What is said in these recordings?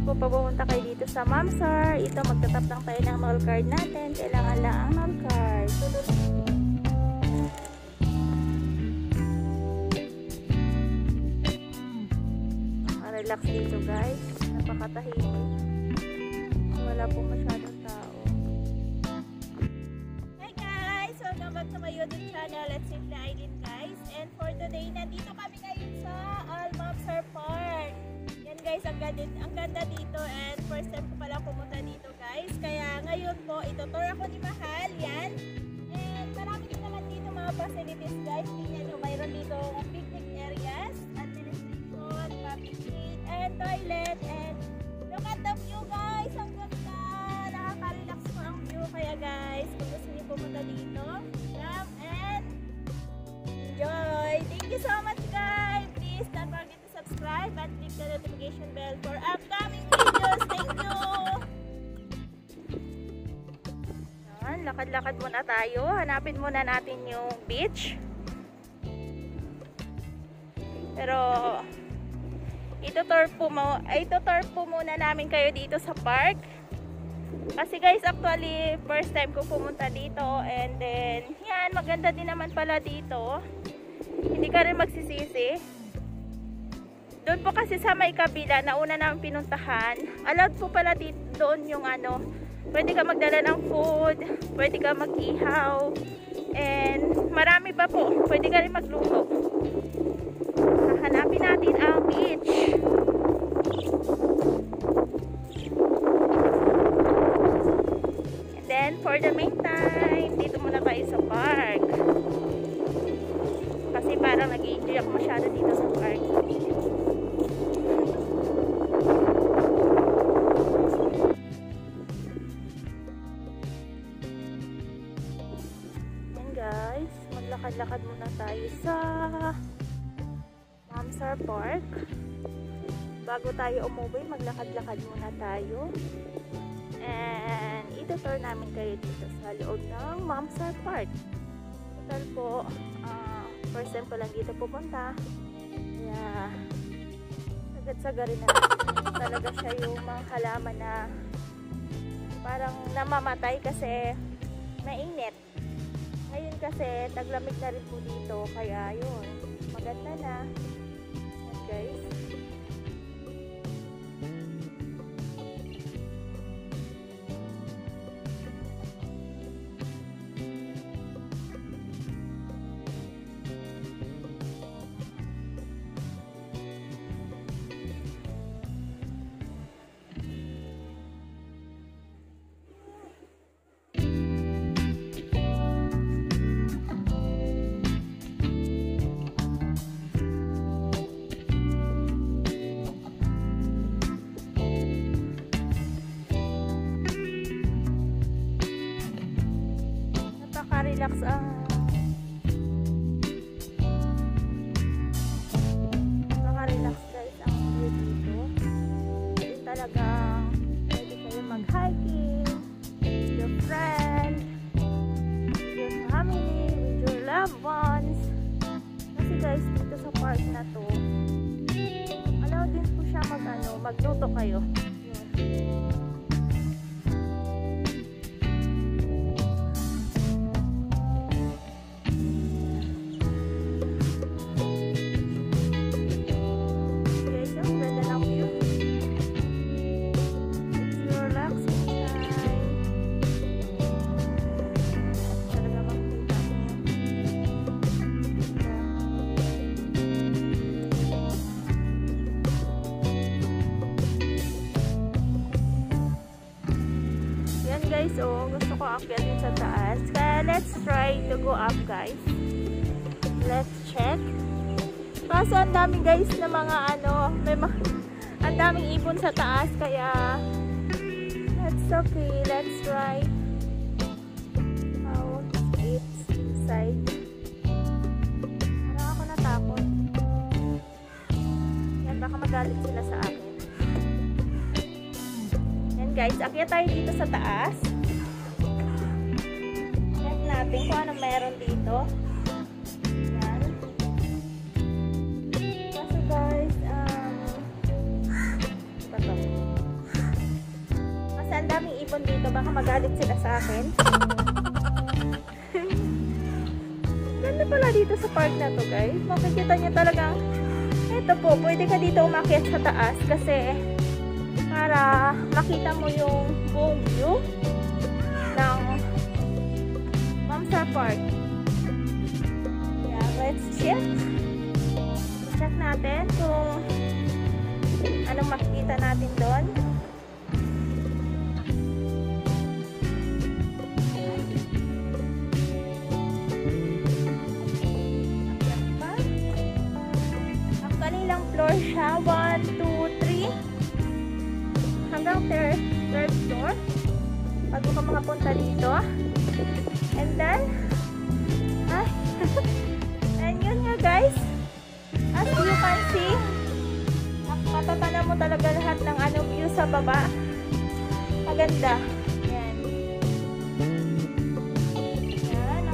po papunta kayo dito sa Mamsar. Ito, magtatap lang tayo ng mall card natin. Kailangan lang ang mall card. Relax dito guys. Napakatahimik. Wala po masyadong tao. Hi guys! Welcome back to my YouTube channel. Let's Simple Aileen guys. And for today, nandito kami ngayon sa Mamsar Park. Yan guys, ang ganda dito. And first time ko pala pumunta dito guys. Kaya ngayon po, itutur ako ni Mahal. Yan. And marami din naman dito mga facilities guys. Tingnan nyo, mayroon dito picnic areas, administration, public and toilet, and look at the view guys, ang ganda, nakaka-relax mo ang view. Kaya guys, kung gusto niyo pumunta dito, come and enjoy. Thank you so much guys. Please don't forget to subscribe and click the notification bell for upcoming videos. Thank you. Yan, lakad-lakad muna tayo. Hanapin muna natin yung beach. Pero itutur po muna namin kayo dito sa park. Kasi guys, actually first time ko pumunta dito, and then yan, maganda din naman pala dito. Hindi ka rin magsisisi. Doon po kasi sa may kabila na una namin pinuntahan, allowed po pala dito doon yung ano, pwede ka magdala ng food, pwede ka mag-ihaw, and marami pa po, pwede ka rin magluto. Hanapin natin ang beach. And then for the meantime, dito muna tayo sa park. Kasi parang nag-i-enjoy ako masyado dito sa park. Yan guys, maglakad-lakad muna tayo sa Mamsar Park. Bago tayo umuwi, maglakad-lakad muna tayo. And itutur namin kayo dito sa loob ng Mamsar Park. Total po, first time ko lang dito pupunta. Kaya sagad-sagarin na talaga siya yung mga halaman na parang namamatay kasi mainit. Ngayon kasi taglamig na rin po dito, kaya yun, maganda na guys. Relax ang relax guys ang view dito. Yung talagang pwede kayo mag-hiking with your friend, with your family, with your loved ones. Kasi guys, dito sa park na to, allow din po siya magluto kayo. Yun. Guys, oh, gusto ko akyatin sa taas. Kaya let's try to go up guys. Let's check. Kaso ang daming guys na mga ang daming ibon sa taas, kaya that's okay. Let's try how it's inside. Parang ako natakot. Yan, baka magalit sila sa akin. Guys, akyat tayo dito sa taas. Check natin kung anong meron dito. Yan. Kaso guys, ito. ipon dito. Baka magalit sila sa akin. Ganda pala dito sa park na to, guys. Makikita nyo talagang ito po, pwede ka dito umakyat sa taas kasi para makita mo yung buong view ng Mamsar Park. Yeah, let's check. Check natin kung anong makikita natin doon. Actually, ilang floor siya? 1, 2, 3 hanggang third floor bago ka makapunta dito. And then and yun nga, guys, as you can see, matatanaw mo talaga lahat ng view sa baba. Maganda. Yan. Yan.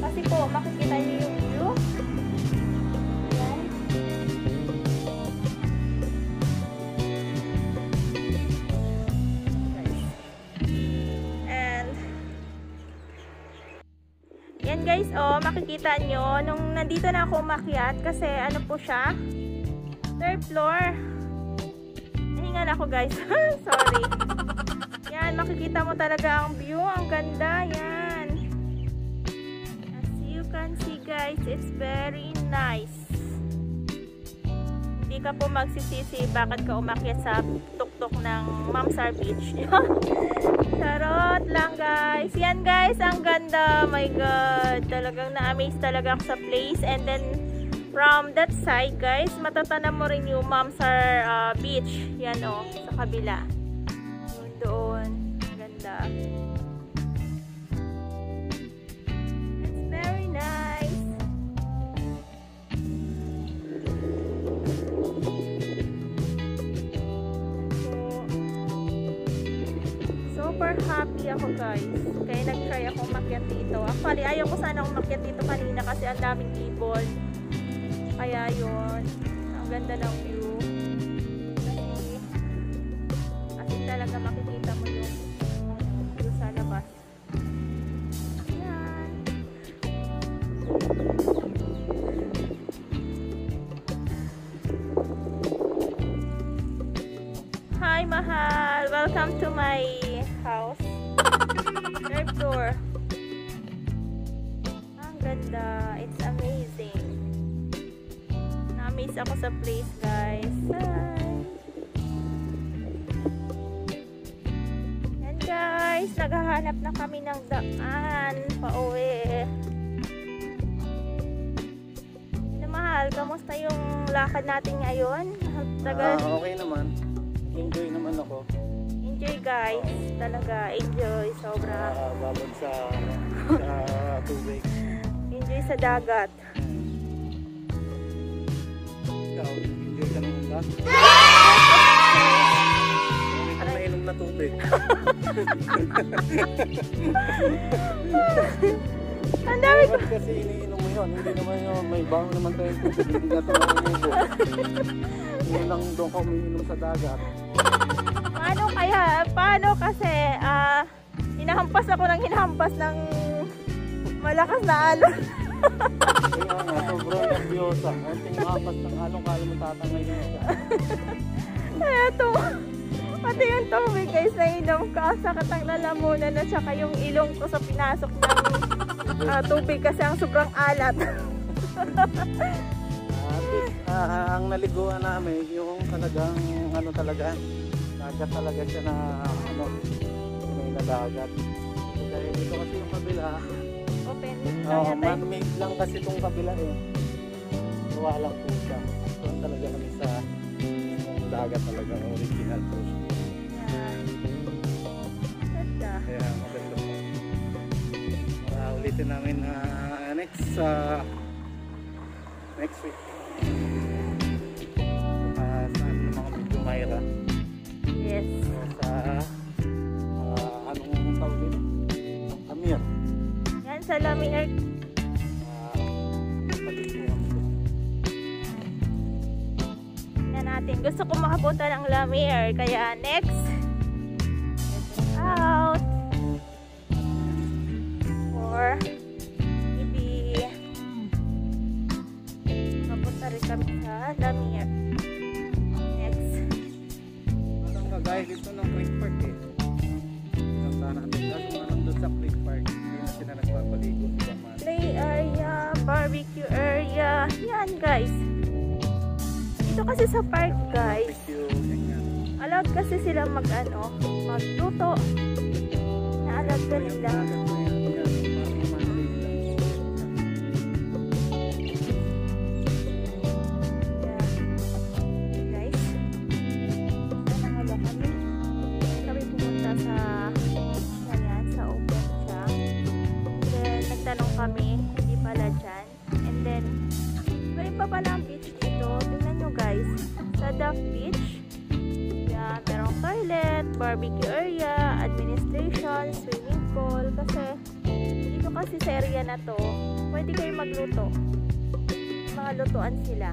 Kasi po, makikita niyo yung view. Yan. And yan, guys, oh, makikita nyo nung nandito na ako umakyat kasi ano po siya, third floor. Nahingan ako, guys. Sorry. Yan, makikita mo talaga ang view. Ang ganda. Yan. As you can see, guys, it's very nice. Hindi ka po magsisisi bakit ka umakyat sa tuktok ng Mamsar Beach. Charot lang, guys. Yan, guys, ang ganda. My God, talagang na-amaze talaga ako sa place. And then from that side, guys, matatanaw mo rin yung Mamsar Beach. Yan, oh, sa kabila. Doon. Ganda. It's very nice. Super happy ako, guys. Kaya nag-try ako umakyat dito. Actually, ayaw ko sana umakyat dito kanina kasi ang daming ibon. Kaya yun. Ang ganda ng view. Kasi talaga makikita mo yung view sa labas. Yan. Hi, mahal. Welcome to my house. Third floor. Ang ganda. It's amazing. Na-amaze ako sa place, guys. Hi. And guys, naghahanap na kami ng daan pauwi. Ano, mahal? Kamusta yung lakad natin ngayon? Tagal. Okay naman. Enjoy naman ako. Enjoy, guys. Talaga, enjoy. Sobra. Babad sa tubig. Enjoy sa dagat. Ikaw, enjoy ka naman ba? Hindi ka nainom na tubig. Ang dami ko. Bakit kasi iniinom mo yun? Hindi naman yun. May baho naman tayong tubig. Hindi ka ito. Hindi lang doon ka umiinom sa dagat. Paano kaya? Paano kasi hinahampas ako ng hinahampas ng malakas na alon. Kaya nga, sobrang nervyosa. Konting mahampas ng along-kala mo tatangay mo siya. Eto. Pati yung tubig, guys, nainom ko. Sakit ang lalamunan at saka yung ilong ko sa pinasok ng tubig kasi ang sobrang alat. Ang naliguan namin, yung talagang ano talaga, dagat talaga siya na ano, may nadagat. Kaya dito kasi yung kabila, Open. man-made lang kasi itong kabila eh. Gawa lang po siya. Doon talaga kami sa yung dagat talaga, original po siya. Ganda. Kaya maganda po. Ulitin namin next week. Saan mga medyo Mayra. Yes. Sa anong tawag din? Amir. Yan sa Lamir. Paliguan mo. Yan, natin. Gusto ko makapunta ng Lamir. Kaya next, out or maybe mapunta rin kami sa Lamir. Next. Alam ka guys, ito ng Creek Park eh. Pinuntahan natin. Kasi nandun sa Creek Park. Hindi na sila nagpapaligo. Play area, barbecue area. Yan guys. Dito kasi sa park guys. Allowed kasi sila magluto. Na-allowed ka nila. Kami, hindi pala dyan. And then, may pa pala ang beach dito. Tingnan nyo guys. Sa Duck Beach. Yan, merong toilet, barbecue area, administration, swimming pool. Kasi, dito kasi sa area na to, pwede kayo magluto. Mga lutuan sila.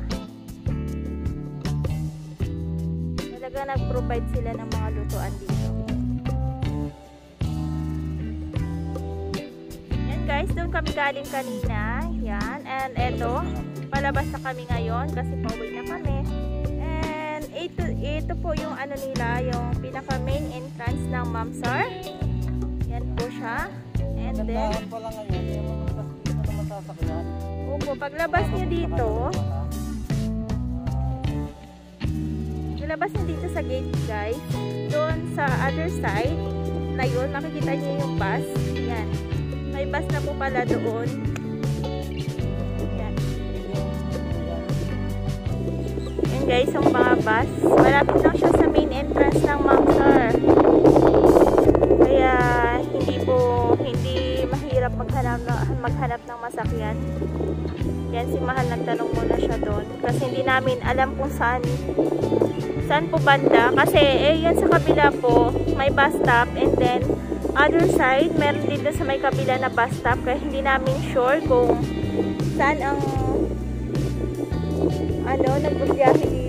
Talaga nag-provide sila ng mga lutuan dito. Guys, doon kami galing kanina. Yan. And eto, palabas na kami ngayon kasi pauwi na kami. And ito po yung ano nila, yung pinaka main entrance ng Mamsar. Yan po siya. And then, opo, paglabas nyo dito, sa gate guys, doon sa other side, na yun, makikita nyo yung bus. Yan. May bus na po pala doon. Yan. Yan guys, yung mga bus. Malapit lang siya sa main entrance ng Mamsar. Kaya hindi mahirap maghanap ng masakyan. Yan, si Mahal nagtanong muna siya doon. Kasi hindi namin alam kung saan po banda. Kasi yan sa kabila po, may bus stop. And then, other side, meron dito sa may kabila na bus stop. Kaya hindi namin sure kung saan ang nagbubiyahe dito.